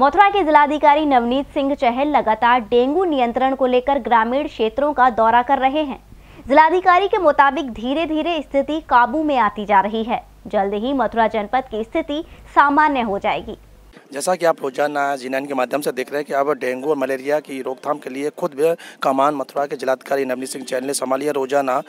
मथुरा के जिलाधिकारी नवनीत सिंह चहल लगातार डेंगू नियंत्रण को लेकर ग्रामीण क्षेत्रों का दौरा कर रहे हैं। जिलाधिकारी के मुताबिक धीरे धीरे स्थिति काबू में आती जा रही है। जल्द ही मथुरा जनपद की स्थिति सामान्य हो जाएगी। जैसा कि आप रोजाना जी9 के माध्यम से देख रहे हैं कि अब डेंगू और मलेरिया की रोकथाम के लिए खुद भी कमान मथुरा के जिलाधिकारी नवनीत सिंह चहल ने संभाली है। रोजाना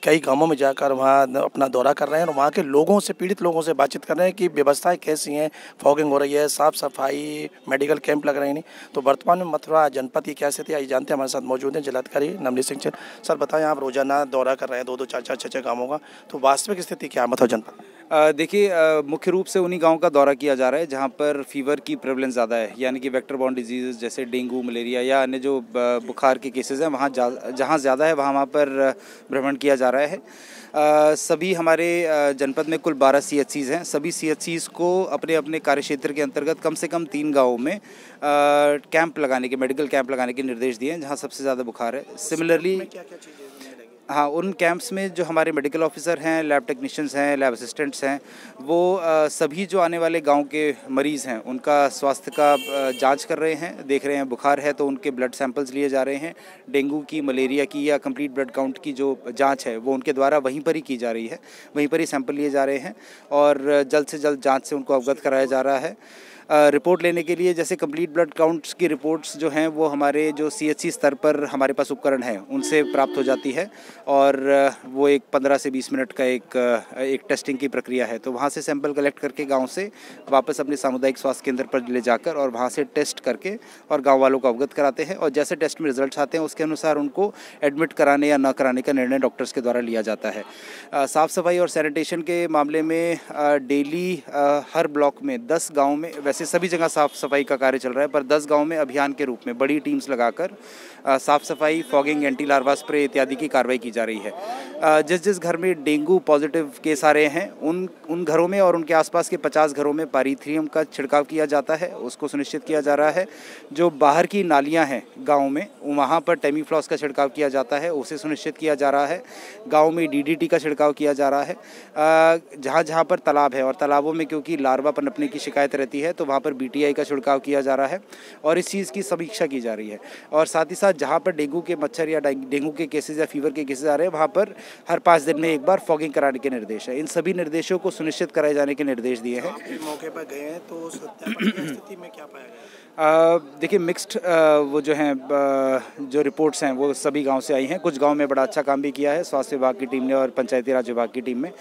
कई गांवों में जाकर वहां अपना दौरा कर रहे हैं और वहां के लोगों से, पीड़ित लोगों से बातचीत कर रहे हैं कि व्यवस्थाएं कैसी हैं, फॉगिंग हो रही है, साफ सफाई, मेडिकल कैंप लग रहे हैं। तो वर्तमान में मथुरा जनपद की क्या स्थिति है, जानते हैं। हमारे साथ मौजूद हैं जिलाधिकारी नवनीत सिंह चहल। सर बताएं, आप रोजाना दौरा कर रहे हैं 2-2, 4-4, 6-6 गाँवों का, तो वास्तविक स्थिति क्या है मथुरा जनपद? देखिए, मुख्य रूप से उन्हीं गांवों का दौरा किया जा रहा है जहां पर फीवर की प्रेवलेंस ज़्यादा है, यानी कि वेक्टर बॉर्न डिजीज़ जैसे डेंगू, मलेरिया या अन्य जो बुखार के केसेस हैं वहां जहां ज़्यादा है वहां पर भ्रमण किया जा रहा है। सभी हमारे जनपद में कुल 12 CHCs हैं। सभी CHCs को अपने अपने कार्यक्षेत्र के अंतर्गत कम से कम 3 गाँवों में कैंप लगाने के, मेडिकल कैंप लगाने के निर्देश दिए हैं जहाँ सबसे ज़्यादा बुखार है। सिमिलरली हाँ, उन कैंप्स में जो हमारे मेडिकल ऑफिसर हैं, लैब टेक्नीशियंस हैं, लैब असिस्टेंट्स हैं, वो सभी जो आने वाले गांव के मरीज़ हैं उनका स्वास्थ्य का जांच कर रहे हैं, देख रहे हैं। बुखार है तो उनके ब्लड सैंपल्स लिए जा रहे हैं। डेंगू की, मलेरिया की या कंप्लीट ब्लड काउंट की जो जांच है वो उनके द्वारा वहीं पर ही की जा रही है, वहीं पर ही सैंपल लिए जा रहे हैं और जल्द से जल्द जाँच से उनको अवगत कराया जा रहा है। रिपोर्ट लेने के लिए जैसे कंप्लीट ब्लड काउंट्स की रिपोर्ट्स जो हैं वो हमारे जो CHC स्तर पर हमारे पास उपकरण हैं उनसे प्राप्त हो जाती है और वो एक 15 से 20 मिनट का एक टेस्टिंग की प्रक्रिया है। तो वहाँ से सैंपल कलेक्ट करके गांव से वापस अपने सामुदायिक स्वास्थ्य केंद्र पर ले जाकर और वहाँ से टेस्ट करके और गांव वालों को अवगत कराते हैं और जैसे टेस्ट में रिजल्ट्स आते हैं उसके अनुसार उनको एडमिट कराने या न कराने का निर्णय डॉक्टर्स के द्वारा लिया जाता है। साफ़ सफाई और सैनिटेशन के मामले में डेली हर ब्लॉक में 10 गाँव में, वैसे सभी जगह साफ़ सफाई का कार्य चल रहा है, पर 10 गांव में अभियान के रूप में बड़ी टीम्स लगाकर साफ़ सफाई, फॉगिंग, एंटी लार्वा स्प्रे इत्यादि की कार्रवाई की जा रही है। जिस जिस घर में डेंगू पॉजिटिव केस आ रहे हैं उन घरों में और उनके आसपास के 50 घरों में पारीथ्रियम का छिड़काव किया जाता है, उसको सुनिश्चित किया जा रहा है। जो बाहर की नालियाँ हैं गाँव में वहाँ पर टेमीफ्लॉस का छिड़काव किया जाता है, उसे सुनिश्चित किया जा रहा है। गाँव में DDT का छिड़काव किया जा रहा है। जहाँ जहाँ पर तालाब है और तालाबों में क्योंकि लार्वा पनपने की शिकायत रहती है तो वहाँ पर BTI का छिड़काव किया जा रहा है और इस चीज़ की समीक्षा की जा रही है। और साथ ही साथ जहाँ पर डेंगू के मच्छर या डेंगू के केसेस या फीवर के केसेस आ रहे हैं वहाँ पर हर 5 दिन में एक बार फॉगिंग कराने के निर्देश है। इन सभी निर्देशों को सुनिश्चित कराए जाने के निर्देश दिए हैं। मौके पर गए हैं तो सत्यापन की स्थिति में क्या पाया गया? देखिए, मिक्स्ड वो जो हैं जो रिपोर्ट्स हैं वो सभी गांव से आई हैं। कुछ गांव में बड़ा अच्छा काम भी किया है स्वास्थ्य विभाग की टीम ने और पंचायती राज विभाग की टीम में।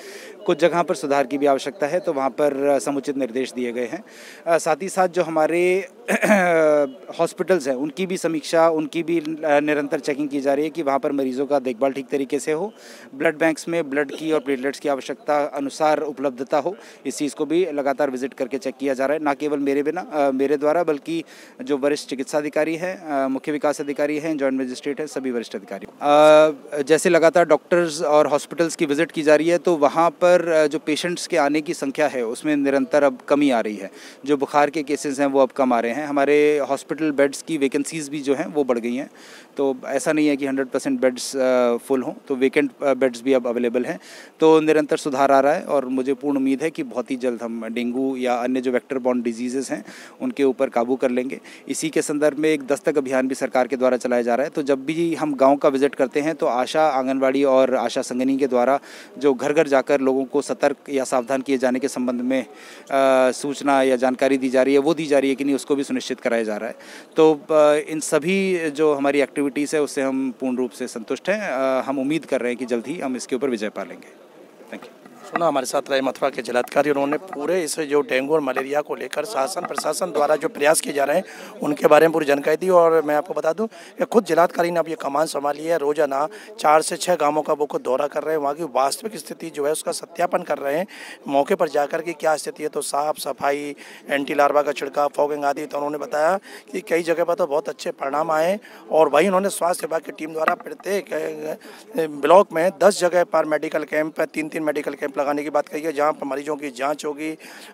कुछ जगह पर सुधार की भी आवश्यकता है तो वहां पर समुचित निर्देश दिए गए हैं। साथ ही साथ जो हमारे हॉस्पिटल्स हैं उनकी भी समीक्षा, उनकी भी निरंतर चेकिंग की जा रही है कि वहाँ पर मरीजों का देखभाल ठीक तरीके से हो, ब्लड बैंक्स में ब्लड की और प्लेटलेट्स की आवश्यकता अनुसार उपलब्धता हो। इस चीज़ को भी लगातार विजिट करके चेक किया जा रहा है, ना केवल मेरे द्वारा बल्कि जो वरिष्ठ चिकित्सा अधिकारी हैं, मुख्य विकास अधिकारी हैं, जॉइंट मजिस्ट्रेट हैं, सभी वरिष्ठ अधिकारी। जैसे लगातार डॉक्टर्स और हॉस्पिटल्स की विजिट की जा रही है तो वहाँ पर जो पेशेंट्स के आने की संख्या है उसमें निरंतर अब कमी आ रही है। जो बुखार के केसेस हैं वो अब कम आ रहे हैं। हमारे हॉस्पिटल बेड्स की वैकेंसीज भी जो हैं वो बढ़ गई हैं, तो ऐसा नहीं है कि 100% बेड्स फुल हों, तो वेकेंट बेड्स भी अब अवेलेबल हैं। तो निरंतर सुधार आ रहा है और मुझे पूर्ण उम्मीद है कि बहुत ही जल्द हम डेंगू या अन्य जो वेक्टर बॉर्न डिजीज़ेज़ हैं उनके ऊपर काबू कर लेंगे। इसी के संदर्भ में एक दस्तक अभियान भी सरकार के द्वारा चलाया जा रहा है। तो जब भी हम गाँव का विजिट करते हैं तो आशा, आंगनबाड़ी और आशा संगनी के द्वारा जो घर घर जाकर लोगों को सतर्क या सावधान किए जाने के संबंध में सूचना या जानकारी दी जा रही है, वो दी जा रही है कि नहीं उसको भी सुनिश्चित कराया जा रहा है। तो इन सभी जो हमारी एक्टिविटीज़ है उससे हम पूर्ण रूप से संतुष्ट हैं। हम उम्मीद कर रहे हैं कि जल्द ही हम इसके ऊपर विजय पा लेंगे। Thank you. सुना, हमारे साथ रहे मथुरा के जिलाधिकारी, उन्होंने पूरे इस जो डेंगू और मलेरिया को लेकर शासन प्रशासन द्वारा जो प्रयास किए जा रहे हैं उनके बारे में पूरी जानकारी दी। और मैं आपको बता दूं कि खुद जिलाधिकारी ने अब ये कमान संभाली है। रोजाना 4 से 6 गांवों का वो खुद दौरा कर रहे हैं, वहाँ की वास्तविक स्थिति जो है उसका सत्यापन कर रहे हैं मौके पर जाकर कि क्या स्थिति है। तो साफ सफाई, एंटी लार्वा का छिड़काव, फॉगिंग आदि। तो उन्होंने बताया कि कई जगह पर तो बहुत अच्छे परिणाम आए और वहीं उन्होंने स्वास्थ्य विभाग की टीम द्वारा प्रत्येक ब्लॉक में 10 जगह पर मेडिकल कैंप, 3-3 मेडिकल कैंप लगाने की बात कही है, जहाँ पर मरीजों की जांच होगी,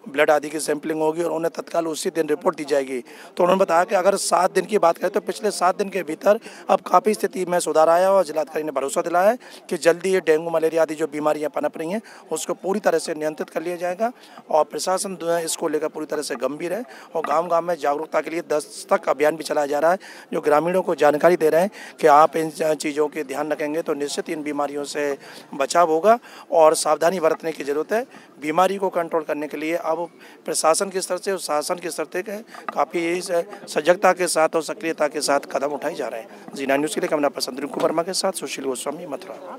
ब्लड आदि की सैंपलिंग होगी और उन्हें तत्काल उसी दिन रिपोर्ट दी जाएगी। तो उन्होंने बताया कि अगर 7 दिन की बात करें तो पिछले 7 दिन के भीतर अब काफ़ी स्थिति में सुधार आया और जिलाधिकारी ने भरोसा दिलाया है कि जल्दी ये डेंगू मलेरिया आदि जो बीमारियाँ पनप रही हैं उसको पूरी तरह से नियंत्रित कर लिया जाएगा। और प्रशासन जो है इसको लेकर पूरी तरह से गंभीर है और गाँव-गाँव में जागरूकता के लिए दस्तक अभियान भी चलाया जा रहा है, जो ग्रामीणों को जानकारी दे रहे हैं कि आप इन चीज़ों के ध्यान रखेंगे तो निश्चित इन बीमारियों से बचाव होगा और सावधानी बरतने की ज़रूरत है। बीमारी को कंट्रोल करने के लिए अब प्रशासन के स्तर से और शासन के स्तर से काफ़ी सजगता के साथ और सक्रियता के साथ कदम उठाए जा रहे हैं। जी9 न्यूज़ के लिए कैमरा पर्सन कुमार वर्मा के साथ सुशील गोस्वामी, मथुरा।